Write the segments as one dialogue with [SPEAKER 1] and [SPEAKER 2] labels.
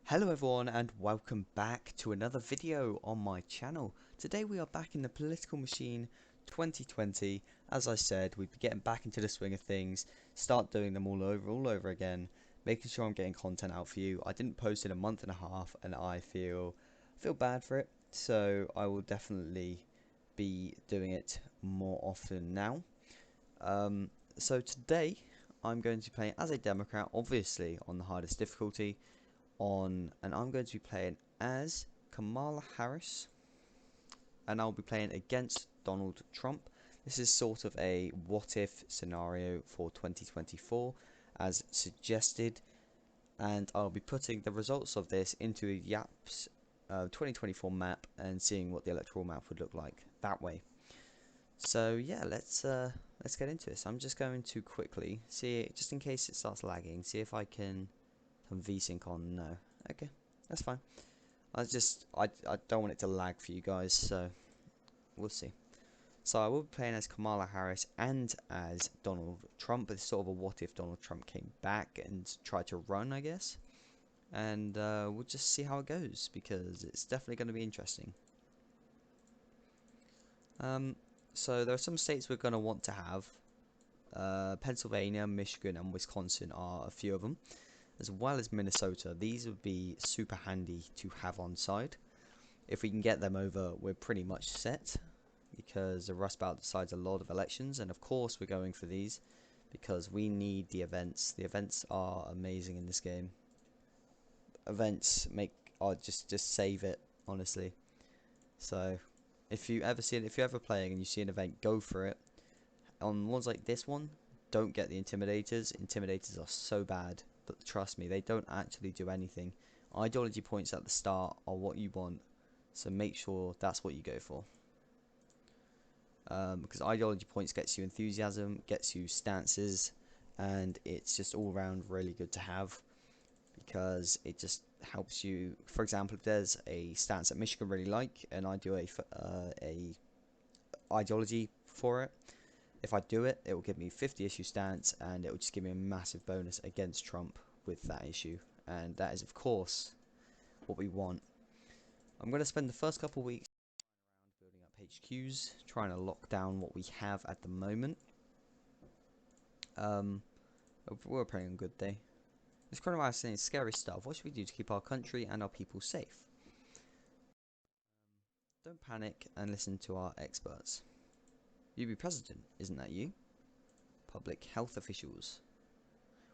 [SPEAKER 1] Hello everyone and welcome back to another video on my channel. Today we are back in the political machine 2020. As I said, we'd be getting back into the swing of things, start doing them all over again, making sure I'm getting content out for you. I didn't post in a month and a half and I feel bad for it, so I will definitely be doing it more often now. So today I'm going to be playing as a Democrat, obviously on the hardest difficulty. And I'm going to be playing as Kamala Harris, and I'll be playing against Donald Trump. This is sort of a what if scenario for 2024 as suggested, and I'll be putting the results of this into a YAPS 2024 map and seeing what the electoral map would look like that way. So yeah, let's get into this. I'm just going to quickly see, just in case it starts lagging, see if I can VSync on. No, okay, that's fine. I don't want it to lag for you guys, so we'll see. So I will be playing as Kamala Harris and as Donald Trump. It's sort of a what if Donald Trump came back and tried to run, I guess. And we'll just see how it goes, because it's definitely going to be interesting. So there are some states we're going to want to have. Pennsylvania, Michigan, and Wisconsin are a few of them, as well as Minnesota. These would be super handy to have on side. If we can get them over, we're pretty much set, because the Rust Belt decides a lot of elections, and of course we're going for these because we need the events. The events are amazing in this game. Events just save it, honestly. So if you're ever playing and you see an event, go for it. On ones like this one, don't get the intimidators. Intimidators are so bad. But trust me, they don't actually do anything. Ideology points at the start are what you want, so make sure that's what you go for. Because ideology points gets you enthusiasm, gets you stances, and it's just all around really good to have, because it just helps you. For example, if there's a stance that Michigan really like, and I do a ideology for it, if I do it, it will give me 50 issue stance, and it will just give me a massive bonus against Trump with that issue. And that is, of course, what we want. I'm going to spend the first couple of weeks building up HQs, trying to lock down what we have at the moment. We're playing a good day. This coronavirus is saying scary stuff. What should we do to keep our country and our people safe? Don't panic and listen to our experts. You be president, isn't that you? Public health officials.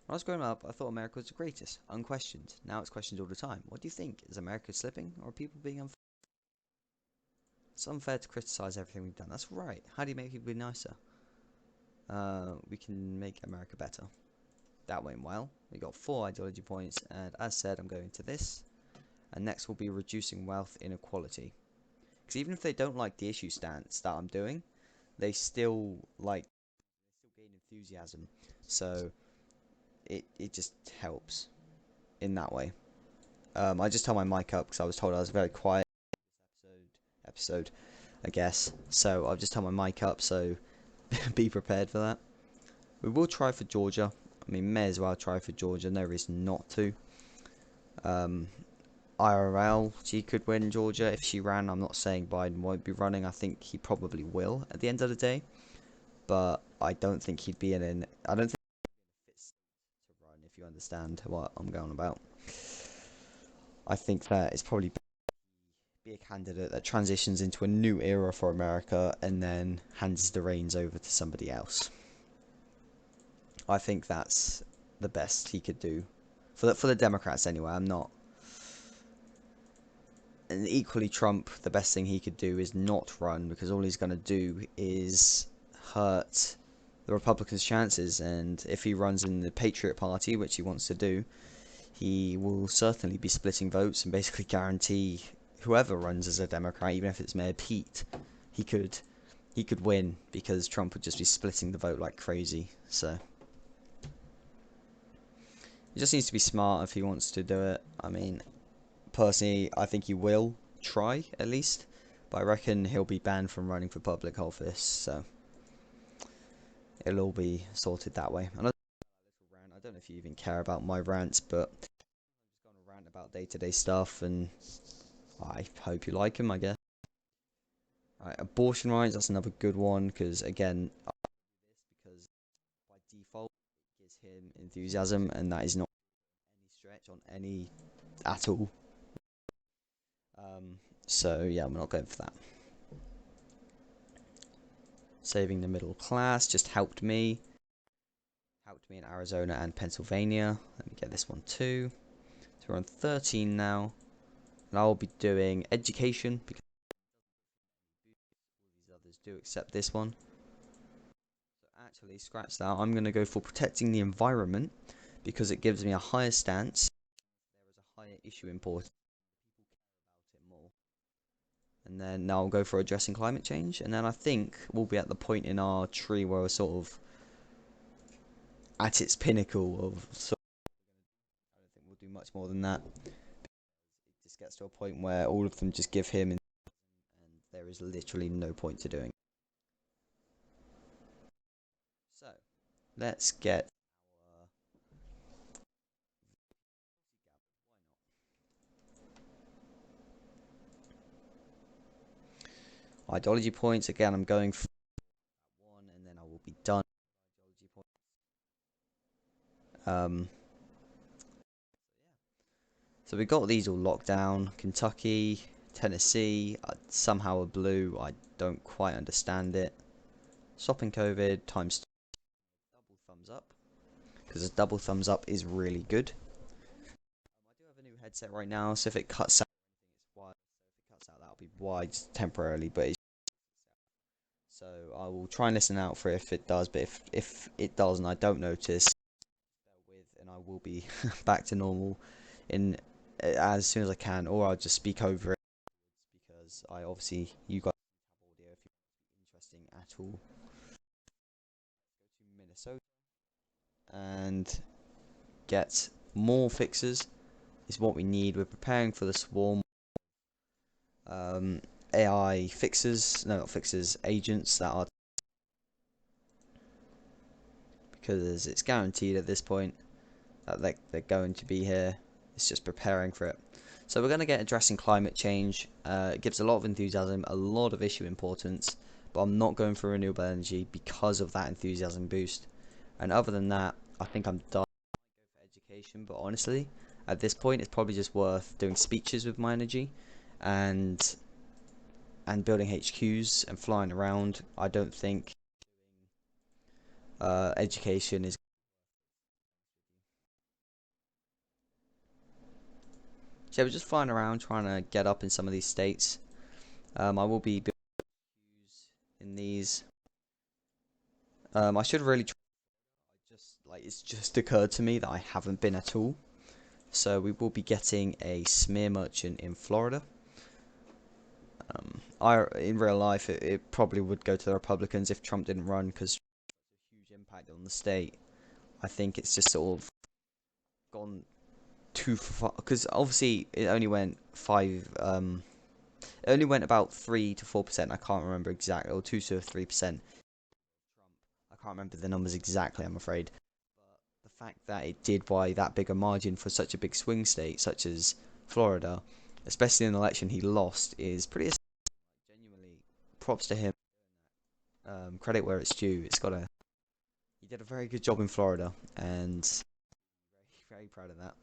[SPEAKER 1] When I was growing up, I thought America was the greatest, unquestioned. Now it's questioned all the time. What do you think? Is America slipping, or are people being unfair? It's unfair to criticize everything we've done. That's right. How do you make people be nicer? We can make America better. That went well. We got 4 ideology points, and as said, I'm going to this. And next will be reducing wealth inequality. Because even if they don't like the issue stance that I'm doing, they still gain enthusiasm. So it just helps in that way. I just turned my mic up because I was told I was very quiet episode, I guess. So I've just turned my mic up, so be prepared for that. We will try for Georgia. I mean, may as well try for Georgia. No reason not to. IRL, she could win Georgia if she ran. I'm not saying Biden won't be running. I think he probably will at the end of the day. But I don't think he'd be I don't think he'd be in a fit state to run, if you understand what I'm going about. I think that it's probably be a candidate that transitions into a new era for America and then hands the reins over to somebody else. I think that's the best he could do for the Democrats anyway. I'm not. And equally, Trump, the best thing he could do is not run, because all he's going to do is hurt the Republicans' chances. And if he runs in the Patriot Party, which he wants to do, he will certainly be splitting votes and basically guarantee whoever runs as a Democrat, even if it's Mayor Pete, he could win, because Trump would just be splitting the vote like crazy. So he just needs to be smart if he wants to do it. I mean, personally, I think he will try, at least, but I reckon he'll be banned from running for public office, so it'll all be sorted that way. And I don't know if you even care about my rants, but I'm just going rant about day-to-day stuff, and I hope you like him, I guess. Right, abortion rights, that's another good one, because again, because by default it gives him enthusiasm, and that is not any stretch on any at all. So yeah, I'm not going for that. Saving the middle class just helped me in Arizona and Pennsylvania. Let me get this one too. So we're on 13 now, and I'll be doing education because all these others do accept this one. So actually, scratch that. I'm going to go for protecting the environment because it gives me a higher stance. There is a higher issue importance. People care about it more. And then now I'll go for addressing climate change, and then I think we'll be at the point in our tree where we're sort of at its pinnacle of. I don't think we'll do much more than that. It just gets to a point where all of them just give him, and there is literally no point to doing it. So let's get ideology points. Again, I'm going for one, and then I will be done. Ideology points. So we got these all locked down. Kentucky, Tennessee, somehow a blue. I don't quite understand it. Stopping COVID times 2. Double thumbs up, because a double thumbs up is really good. I do have a new headset right now, so if it cuts out, it's wide. So if it cuts out, that'll be wide temporarily, but it's so I will try and listen out for it if it does. But if it does and I don't notice, bear with, and I will be back to normal in as soon as I can, or I'll just speak over it because I obviously you guys have audio if you want to be interesting at all. Go to Minnesota and get more fixes is what we need. We're preparing for the swarm. AI fixes, no, not fixes, agents that are, because it's guaranteed at this point that they're going to be here. It's just preparing for it. So we're going to get addressing climate change. It gives a lot of enthusiasm, a lot of issue importance, but I'm not going for renewable energy because of that enthusiasm boost. And other than that, I think I'm done. I might go for education, but honestly, at this point, it's probably just worth doing speeches with my energy, and building HQs and flying around. I don't think education is. So we're just flying around trying to get up in some of these states. I will be building HQs in these. I should really try. It's just occurred to me that I haven't been at all. So we will be getting a smear merchant in Florida. In real life, it probably would go to the Republicans if Trump didn't run, because a huge impact on the state. I think it's just sort of gone too far, because obviously it only went it only went about 3 to 4%. I can't remember exactly, or 2 to 3%. I can't remember the numbers exactly, I'm afraid. But the fact that it did by that big a margin for such a big swing state such as Florida, especially in an election he lost, is pretty. Genuinely, props to him. Credit where it's due. He did a very good job in Florida, and very, very proud of that.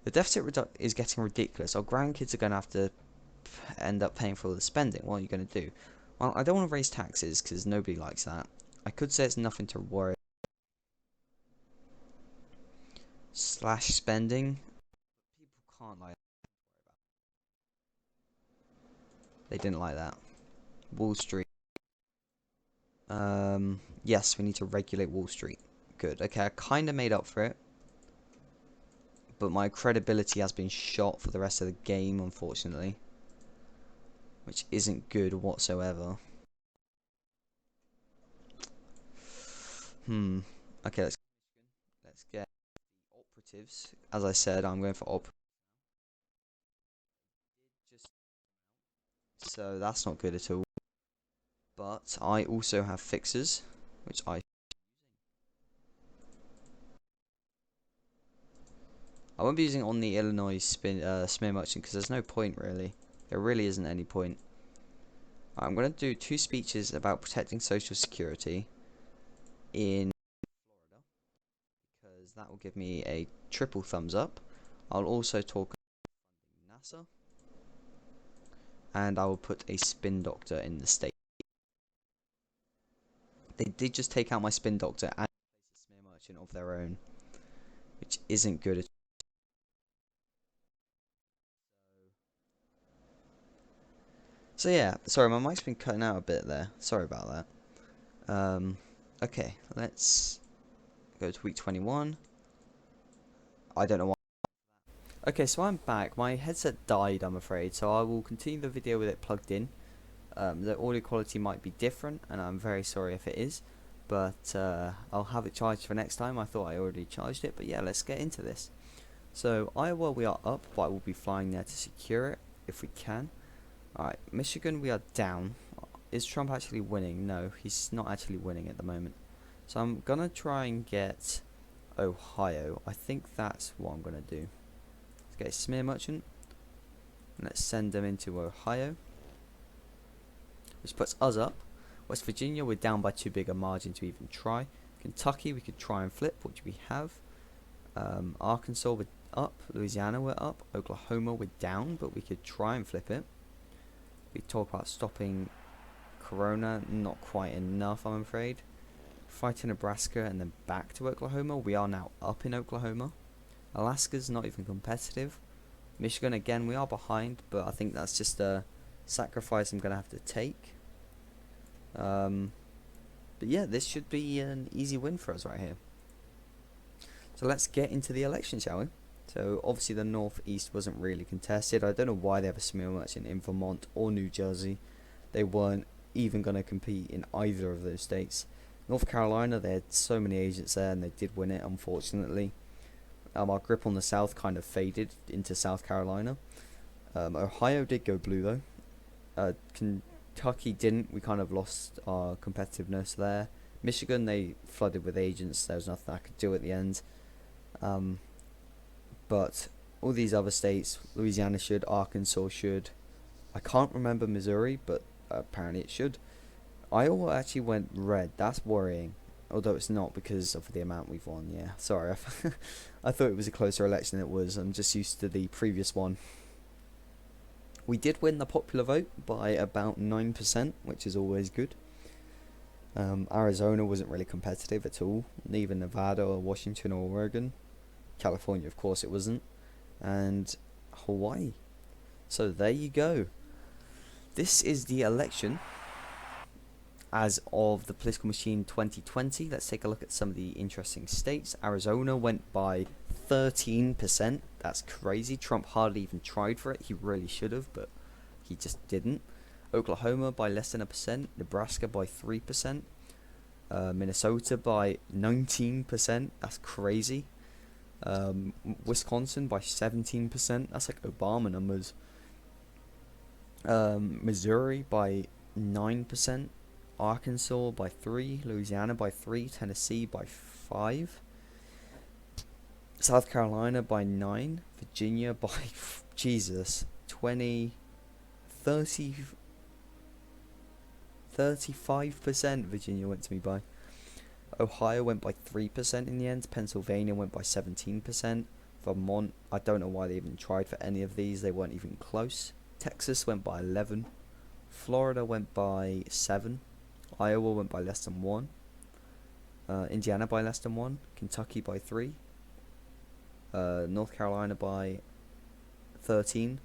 [SPEAKER 1] The deficit is getting ridiculous. Our grandkids are going to have to end up paying for all the spending. What are you going to do? Well, I don't want to raise taxes because nobody likes that. I could say it's nothing to worry. Slash spending. People can't like that. They didn't like that. Wall Street. Yes, we need to regulate Wall Street. Good. Okay, I kind of made up for it. But my credibility has been shot for the rest of the game, unfortunately. Which isn't good whatsoever. Okay, let's get the operatives. As I said, I'm going for operatives. So that's not good at all. But I also have fixers, which I. I won't be using it on the Illinois smear merchant because there's no point really. There really isn't any point. I'm going to do 2 speeches about protecting Social Security in Florida because that will give me a triple thumbs up. I'll also talk about NASA, and I will put a spin doctor in the state. They did just take out my spin doctor and place a smear merchant of their own, which isn't good at all. So yeah, sorry, my mic's been cutting out a bit there. Sorry about that. Okay, let's go to week 21. I don't know why. Okay, so I'm back. My headset died, I'm afraid, so I will continue the video with it plugged in. The audio quality might be different, and I'm very sorry if it is, but I'll have it charged for next time. I thought I already charged it, but yeah, let's get into this. So, Iowa, we are up, but I will be flying there to secure it, if we can. Alright, Michigan, we are down. Is Trump actually winning? No, he's not actually winning at the moment. So I'm gonna try and get Ohio. I think that's what I'm gonna do. Let's get a smear merchant. And let's send them into Ohio, which puts us up. West Virginia, we're down by too big a margin to even try. Kentucky, we could try and flip, which we have. Arkansas, we're up. Louisiana, we're up. Oklahoma, we're down, but we could try and flip it. We talk about stopping Corona, not quite enough, I'm afraid. Fighting Nebraska and then back to Oklahoma. We are now up in Oklahoma. Alaska's not even competitive. Michigan, again, we are behind, but I think that's just a sacrifice I'm going to have to take. But yeah, this should be an easy win for us right here. So let's get into the election, shall we? So obviously the Northeast wasn't really contested. I don't know why they have a smear merchant in Vermont or New Jersey. They weren't even going to compete in either of those states. North Carolina, they had so many agents there and they did win it, unfortunately. Our grip on the South kind of faded into South Carolina. Ohio did go blue though. Kentucky didn't. We kind of lost our competitiveness there. Michigan, they flooded with agents. There was nothing I could do at the end. But all these other states, Louisiana should, Arkansas should. I can't remember Missouri, but apparently it should. Iowa actually went red. That's worrying. Although it's not because of the amount we've won. Yeah, sorry. I thought it was a closer election than it was. I'm just used to the previous one. We did win the popular vote by about 9%, which is always good. Arizona wasn't really competitive at all. Neither Nevada or Washington or Oregon. California, of course, it wasn't. And Hawaii. So there you go. This is the election as of the Political Machine 2020. Let's take a look at some of the interesting states. Arizona went by 13%. That's crazy. Trump hardly even tried for it. He really should have, but he just didn't. Oklahoma by less than 1%. Nebraska by 3%. Minnesota by 19%. That's crazy. Wisconsin by 17%. That's like Obama numbers. Missouri by 9%. Arkansas by 3. Louisiana by 3. Tennessee by 5. South Carolina by 9. Virginia by 35% Virginia went to me by. Ohio went by 3% in the end. Pennsylvania went by 17%. Vermont, I don't know why they even tried for any of these. They weren't even close. Texas went by 11. Florida went by 7. Iowa went by less than 1. Indiana by less than 1. Kentucky by 3. North Carolina by 13.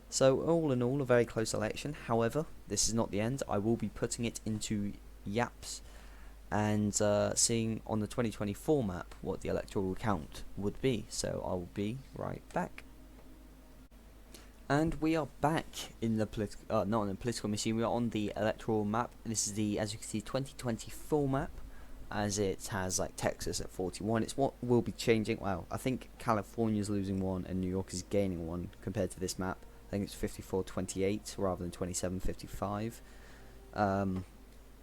[SPEAKER 1] So all in all, a very close election. However, this is not the end. I will be putting it into YAPS and seeing on the 2024 map what the electoral count would be. So I will be right back. And we are back in the not on the political machine. We are on the electoral map. This is the, as you can see, 2024 map, as it has like Texas at 41. It's what will be changing. Well, I think California's losing 1 and New York is gaining 1 compared to this map. I think it's 54-28 rather than 27-55.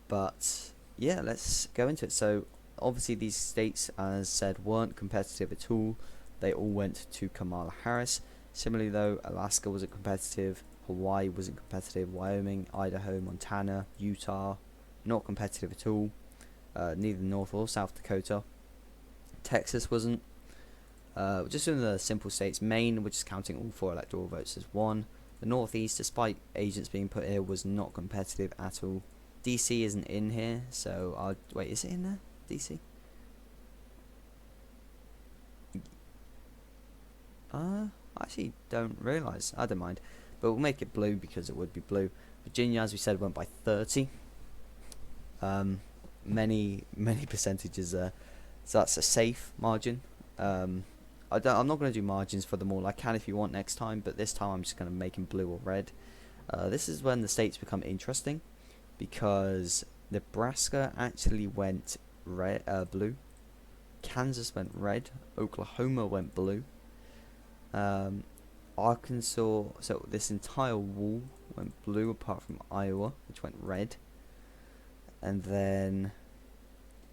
[SPEAKER 1] But yeah, let's go into it. So obviously these states, as said, weren't competitive at all. they all went to Kamala Harris. Similarly though, Alaska wasn't competitive, Hawaii wasn't competitive, Wyoming, Idaho, Montana, Utah, not competitive at all. Neither North or South Dakota. Texas wasn't. Just in the simple states, Maine, which is counting all 4 electoral votes as 1. The Northeast, despite agents being put here, was not competitive at all. DC isn't in here, so wait, is it in there? DC? I actually don't realise. I don't mind. But we'll make it blue because it would be blue. Virginia, as we said, went by 30. Many percentages there. So that's a safe margin. I'm not going to do margins for them all. I can if you want next time, but this time I'm just going to make them blue or red. This is when the states become interesting, because Nebraska actually went blue. Kansas went red. Oklahoma went blue. Arkansas, so this entire wall went blue apart from Iowa, which went red. And then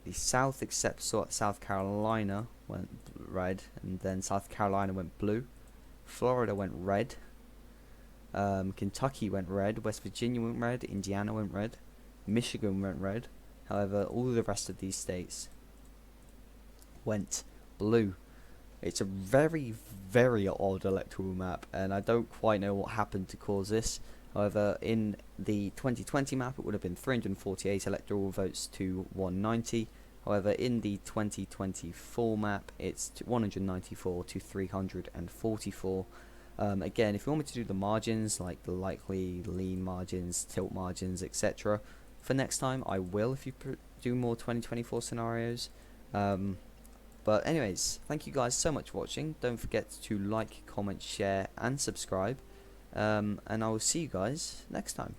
[SPEAKER 1] the South, except South Carolina, went red, and then South Carolina went blue. Florida went red. Kentucky went red. West Virginia went red. Indiana went red. Michigan went red. However, all the rest of these states went blue. It's a very, very odd electoral map, and I don't quite know what happened to cause this. However, in the 2020 map, it would have been 348 electoral votes to 190. However, in the 2024 map, it's 194 to 344. Again, if you want me to do the margins, like the likely, lean margins, tilt margins, etc., for next time, I will if you do more 2024 scenarios. But anyways, thank you guys so much for watching. Don't forget to like, comment, share, and subscribe. And I will see you guys next time.